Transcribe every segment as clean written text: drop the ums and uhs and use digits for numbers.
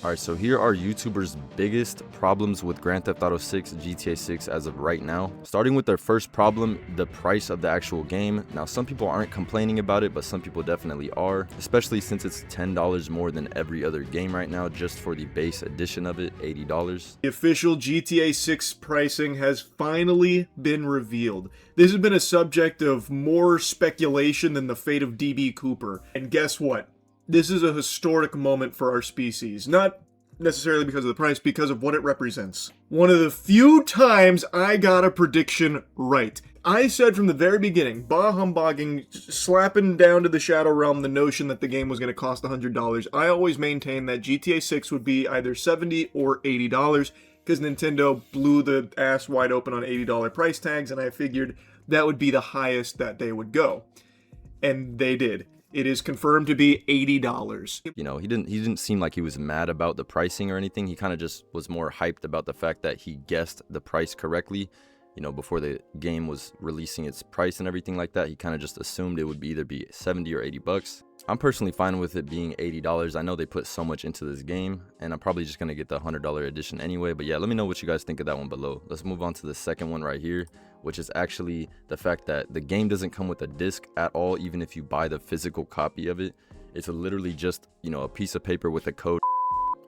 Alright, so here are YouTubers' biggest problems with Grand Theft Auto 6 GTA 6 as of right now. Starting with their first problem, the price of the actual game. Now, some people aren't complaining about it, but some people definitely are, especially since it's $10 more than every other game right now just for the base edition of it, $80. The official GTA 6 pricing has finally been revealed. This has been a subject of more speculation than the fate of DB Cooper. And guess what? This is a historic moment for our species. Not necessarily because of the price, because of what it represents. One of the few times I got a prediction right. I said from the very beginning, bah humbugging, slapping down to the Shadow Realm the notion that the game was going to cost $100. I always maintained that GTA 6 would be either $70 or $80 because Nintendo blew the ass wide open on $80 price tags, and I figured that would be the highest that they would go. And they did. It is confirmed to be $80. You know, he didn't seem like he was mad about the pricing or anything. He kind of just was more hyped about the fact that he guessed the price correctly. You know, before the game was releasing its price and everything like that, he kind of just assumed it would either be 70 or 80 bucks. I'm personally fine with it being $80. I know they put so much into this game, and I'm probably just going to get the $100 edition anyway. But yeah, let me know what you guys think of that one below. Let's move on to the second one right here, which is actually the fact that the game doesn't come with a disc at all, even if you buy the physical copy of it. It's literally just, you know, a piece of paper with a code.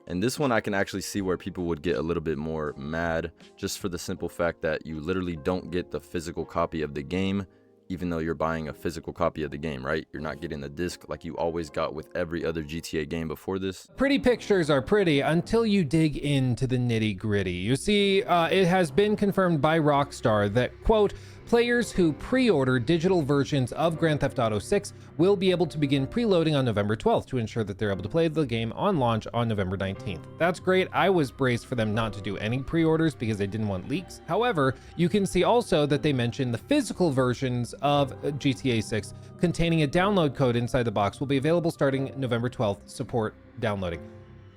And this one I can actually see where people would get a little bit more mad, just for the simple fact that you literally don't get the physical copy of the game, even though you're buying a physical copy of the game, right? You're not getting the disc like you always got with every other GTA game before this. Pretty pictures are pretty until you dig into the nitty gritty. You see, it has been confirmed by Rockstar that, quote, players who pre-order digital versions of Grand Theft Auto 6 will be able to begin preloading on November 12th to ensure that they're able to play the game on launch on November 19th. That's great. I was braced for them not to do any pre-orders because they didn't want leaks. However, you can see also that they mentioned the physical versions of GTA 6 containing a download code inside the box will be available starting November 12th. Support downloading.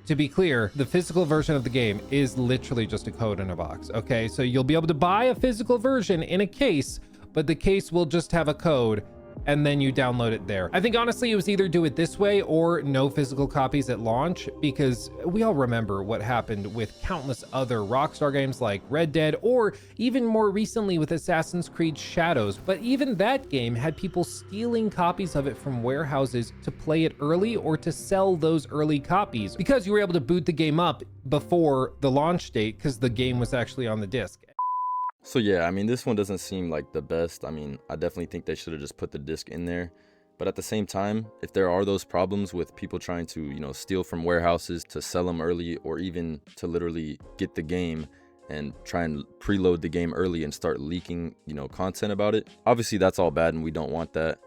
To be clear, the physical version of the game is literally just a code in a box, okay? So you'll be able to buy a physical version in a case, but the case will just have a code, and then you download it there. I think honestly it was either do it this way or no physical copies at launch, because we all remember what happened with countless other Rockstar games like Red Dead, or even more recently with Assassin's Creed Shadows. But even that game had people stealing copies of it from warehouses to play it early or to sell those early copies, because you were able to boot the game up before the launch date because the game was actually on the disc. So yeah, I mean, this one doesn't seem like the best. I mean, I definitely think they should have just put the disc in there. But at the same time, if there are those problems with people trying to, you know, steal from warehouses to sell them early, or even to literally get the game and try and preload the game early and start leaking, you know, content about it, obviously that's all bad and we don't want that.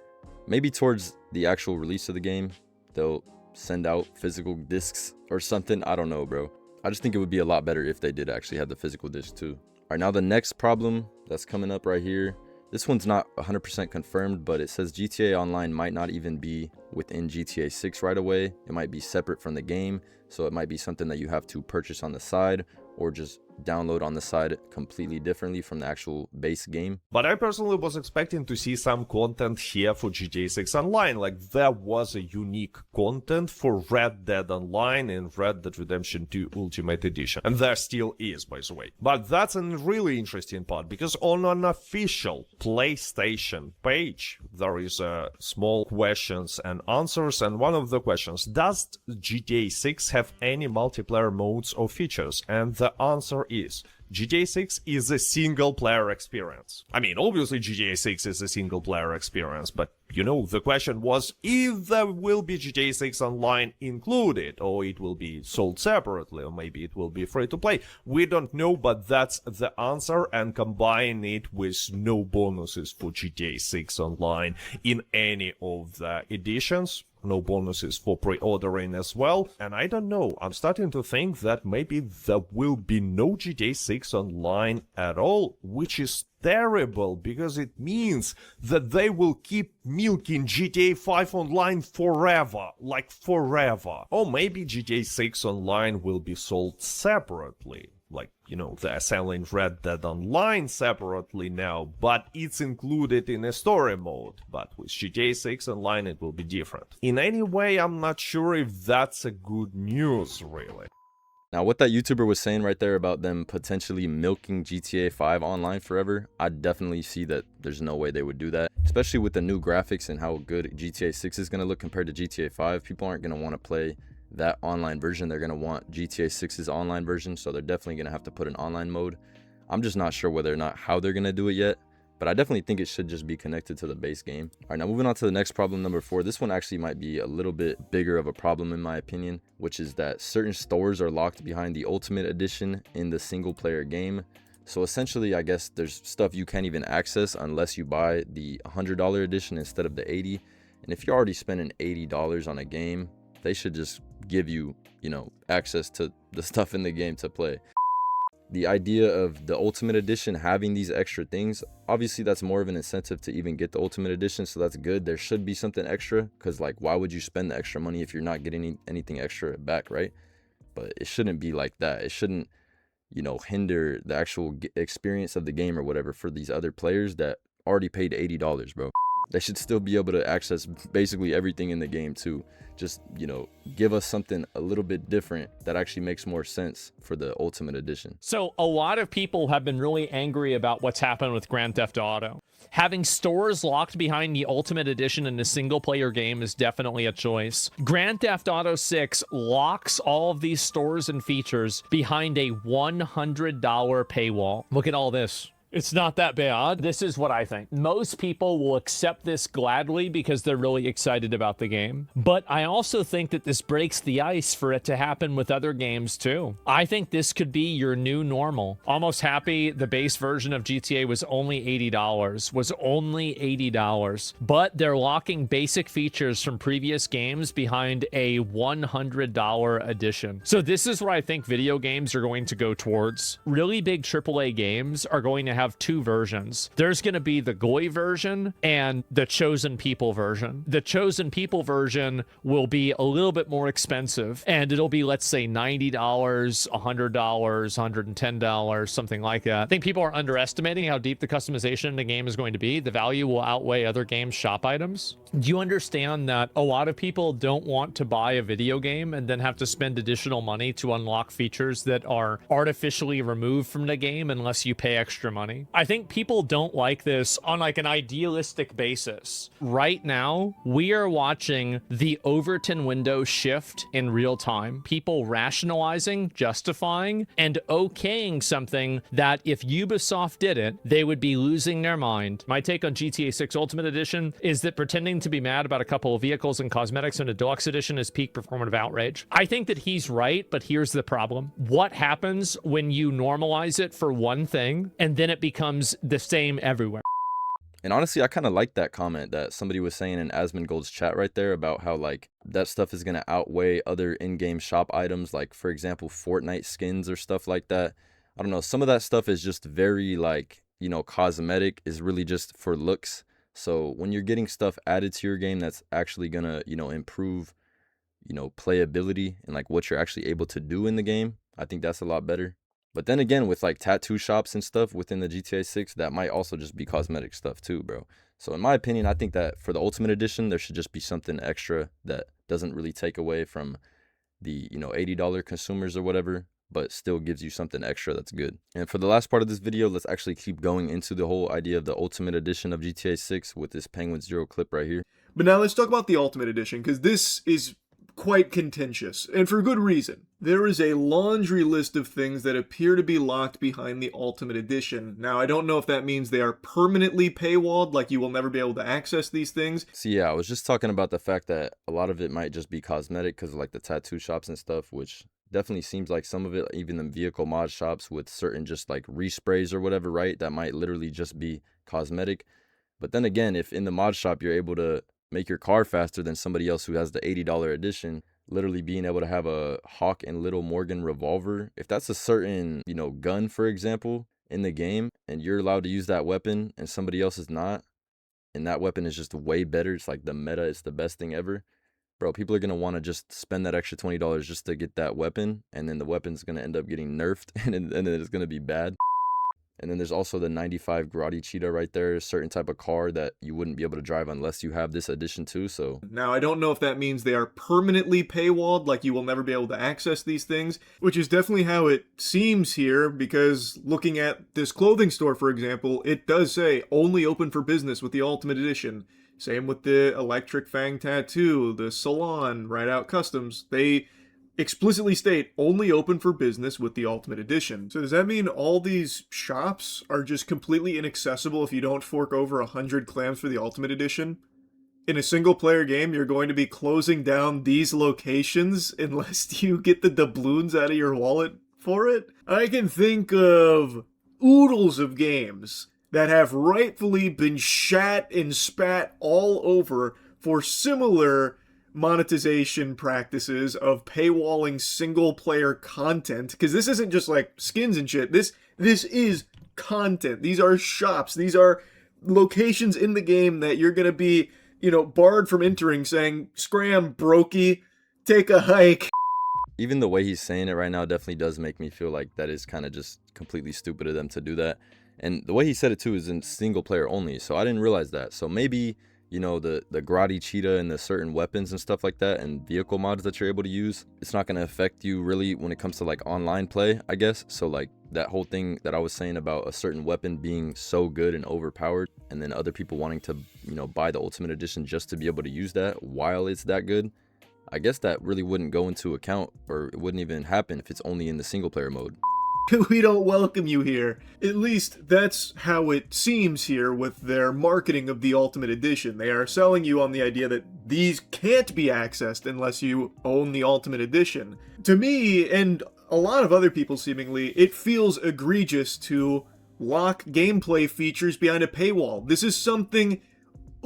Maybe towards the actual release of the game, they'll send out physical discs or something. I don't know, bro. I just think it would be a lot better if they did actually have the physical disc too. All right, now the next problem that's coming up right here. This one's not 100% confirmed, but it says GTA Online might not even be within GTA 6 right away. It might be separate from the game, so it might be something that you have to purchase on the side or just download on the side completely differently from the actual base game. But I personally was expecting to see some content here for GTA 6 Online, like there was a unique content for Red Dead Online and Red Dead Redemption 2 Ultimate Edition. And there still is, by the way. But that's a really interesting part, because on an official PlayStation page, there is a small questions and answers, and one of the questions, does GTA 6 have any multiplayer modes or features? And the answer is GTA 6 is a single player experience. I mean, obviously GTA 6 is a single player experience, but you know, the question was if there will be GTA 6 Online included, or it will be sold separately, or maybe it will be free to play. We don't know, but that's the answer, and combine it with no bonuses for GTA 6 Online in any of the editions. No bonuses for pre-ordering as well. And I don't know, I'm starting to think that maybe there will be no GTA 6 Online at all, which is terrible, because it means that they will keep milking GTA 5 Online forever, like forever. Or maybe GTA 6 Online will be sold separately. Like, you know, they're selling Red Dead Online separately now, but it's included in a story mode. But with GTA 6 Online, it will be different. In any way, I'm not sure if that's a good news, really. Now, what that YouTuber was saying right there about them potentially milking GTA 5 online forever, I definitely see that there's no way they would do that, especially with the new graphics and how good GTA 6 is going to look compared to GTA 5. People aren't going to want to play that online version. They're going to want GTA 6's online version, so they're definitely going to have to put an online mode. I'm just not sure whether or not how they're going to do it yet, but I definitely think it should just be connected to the base game. All right, now moving on to the next problem, number 4. This one actually might be a little bit bigger of a problem in my opinion, which is that certain stores are locked behind the Ultimate Edition in the single player game. So essentially, I guess there's stuff you can't even access unless you buy the $100 edition instead of the $80. And if you're already spending $80 on a game, they should just give you, access to the stuff in the game to play. The idea of the Ultimate Edition having these extra things, obviously that's more of an incentive to even get the Ultimate Edition, so that's good. There should be something extra, because like, why would you spend the extra money if you're not getting anything extra back, right? But it shouldn't be like that. It shouldn't, hinder the actual experience of the game or whatever for these other players that already paid $80, bro. They should still be able to access basically everything in the game too. Just, give us something a little bit different that actually makes more sense for the Ultimate Edition. So a lot of people have been really angry about what's happened with Grand Theft Auto. Having stores locked behind the Ultimate Edition in a single player game is definitely a choice. Grand Theft Auto 6 locks all of these stores and features behind a $100 paywall. Look at all this. It's not that bad. This is what I think. Most people will accept this gladly because they're really excited about the game. But I also think that this breaks the ice for it to happen with other games too. I think this could be your new normal. Almost happy the base version of GTA was only $80. But they're locking basic features from previous games behind a $100 edition. So this is what I think video games are going to go towards. Really big AAA games are going to have two versions. There's going to be the GOI version and the Chosen People version. The Chosen People version will be a little bit more expensive, and it'll be, let's say, $90, $100, $110, something like that. I think people are underestimating how deep the customization in the game is going to be. The value will outweigh other games' shop items. Do you understand that a lot of people don't want to buy a video game and then have to spend additional money to unlock features that are artificially removed from the game unless you pay extra money? I think people don't like this on like an idealistic basis. Right now, we are watching the Overton window shift in real time. People rationalizing, justifying, and okaying something that if Ubisoft did it, they would be losing their mind. My take on GTA 6 Ultimate Edition is that pretending to be mad about a couple of vehicles and cosmetics in a deluxe edition is peak performative outrage. I think that he's right, but here's the problem. What happens when you normalize it for one thing and then it becomes the same everywhere? And honestly, I kind of like that comment that somebody was saying in Asmongold's chat right there about how like that stuff is going to outweigh other in-game shop items, like for example Fortnite skins or stuff like that. I don't know, some of that stuff is just very like, cosmetic, is really just for looks. So when you're getting stuff added to your game that's actually going to, improve, playability and like what you're actually able to do in the game, I think that's a lot better. But then again, with like tattoo shops and stuff within the GTA 6, that might also just be cosmetic stuff too, bro. So in my opinion, I think that for the Ultimate Edition, there should just be something extra that doesn't really take away from the, $80 consumers or whatever, but still gives you something extra that's good. And for the last part of this video, let's actually keep going into the whole idea of the Ultimate Edition of GTA 6 with this Penguin Zero clip right here. But now let's talk about the Ultimate Edition, because this is quite contentious, and for good reason. There is a laundry list of things that appear to be locked behind the Ultimate Edition. Now, I don't know if that means they are permanently paywalled, like you will never be able to access these things. So yeah, I was just talking about the fact that a lot of it might just be cosmetic because of like the tattoo shops and stuff, which definitely seems like some of it, even the vehicle mod shops with certain just like resprays or whatever, right? That might literally just be cosmetic. But then again, if in the mod shop you're able to make your car faster than somebody else who has the $80 edition, literally being able to have a Hawk and Little Morgan revolver, if that's a certain, gun, for example, in the game, and you're allowed to use that weapon and somebody else is not, and that weapon is just way better, it's like the meta, it's the best thing ever, bro, people are going to want to just spend that extra $20 just to get that weapon, and then the weapon's going to end up getting nerfed, and then it's going to be bad. And then there's also the 95 Grotti Cheetah right there, a certain type of car that you wouldn't be able to drive unless you have this edition too. So now, I don't know if that means they are permanently paywalled, like you will never be able to access these things, which is definitely how it seems here, because looking at this clothing store, for example, it does say only open for business with the Ultimate Edition. Same with the Electric Fang Tattoo, the Salon, Ride Out Customs. They explicitly state only open for business with the Ultimate Edition. So does that mean all these shops are just completely inaccessible if you don't fork over 100 clams for the Ultimate Edition? In a single player game, you're going to be closing down these locations unless you get the doubloons out of your wallet for it? I can think of oodles of games that have rightfully been shat and spat all over for similar monetization practices of paywalling single player content, because this isn't just like skins and shit. This is content. These are shops. These are locations in the game that you're gonna be, barred from entering, saying, "Scram, brokey, take a hike." even the way he's saying it right now definitely does make me feel like that is kind of just completely stupid of them to do that. And the way he said it too is in single player only, so I didn't realize that. So maybe, the Grotti Cheetah and the certain weapons and stuff like that and vehicle mods that you're able to use, it's not going to affect you really when it comes to like online play, I guess. So like that whole thing that I was saying about a certain weapon being so good and overpowered, and then other people wanting to, buy the Ultimate Edition just to be able to use that while it's that good, I guess that really wouldn't go into account, or it wouldn't even happen if it's only in the single player mode. We don't welcome you here. At least that's how it seems here with their marketing of the Ultimate Edition. They are selling you on the idea that these can't be accessed unless you own the Ultimate Edition. To me, and a lot of other people seemingly, it feels egregious to lock gameplay features behind a paywall. This is something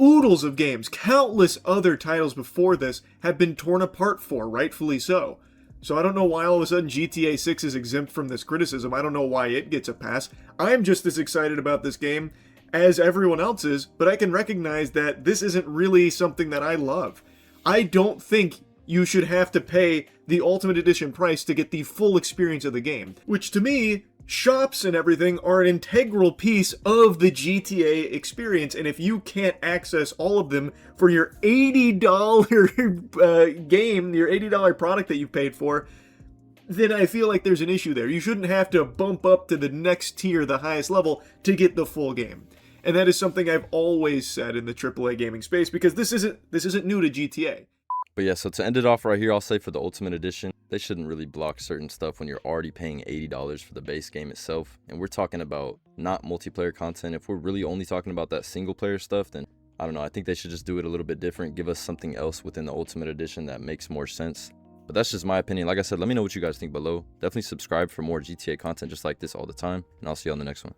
oodles of games, countless other titles before this, have been torn apart for, rightfully so. So I don't know why all of a sudden GTA 6 is exempt from this criticism. I don't know why it gets a pass. I'm just as excited about this game as everyone else is, but I can recognize that this isn't really something that I love. I don't think you should have to pay the Ultimate Edition price to get the full experience of the game, which to me, shops and everything are an integral piece of the GTA experience, and if you can't access all of them for your $80 game, your $80 product that you paid for, then I feel like there's an issue there. You shouldn't have to bump up to the next tier, the highest level, to get the full game. And that is something I've always said in the AAA gaming space, because this isn't new to GTA. But yeah, so to end it off right here, I'll say for the Ultimate Edition, they shouldn't really block certain stuff when you're already paying $80 for the base game itself. And we're talking about not multiplayer content. If we're really only talking about that single player stuff, then I don't know. I think they should just do it a little bit different. Give us something else within the Ultimate Edition that makes more sense. But that's just my opinion. Like I said, let me know what you guys think below. Definitely subscribe for more GTA content just like this all the time. And I'll see you on the next one.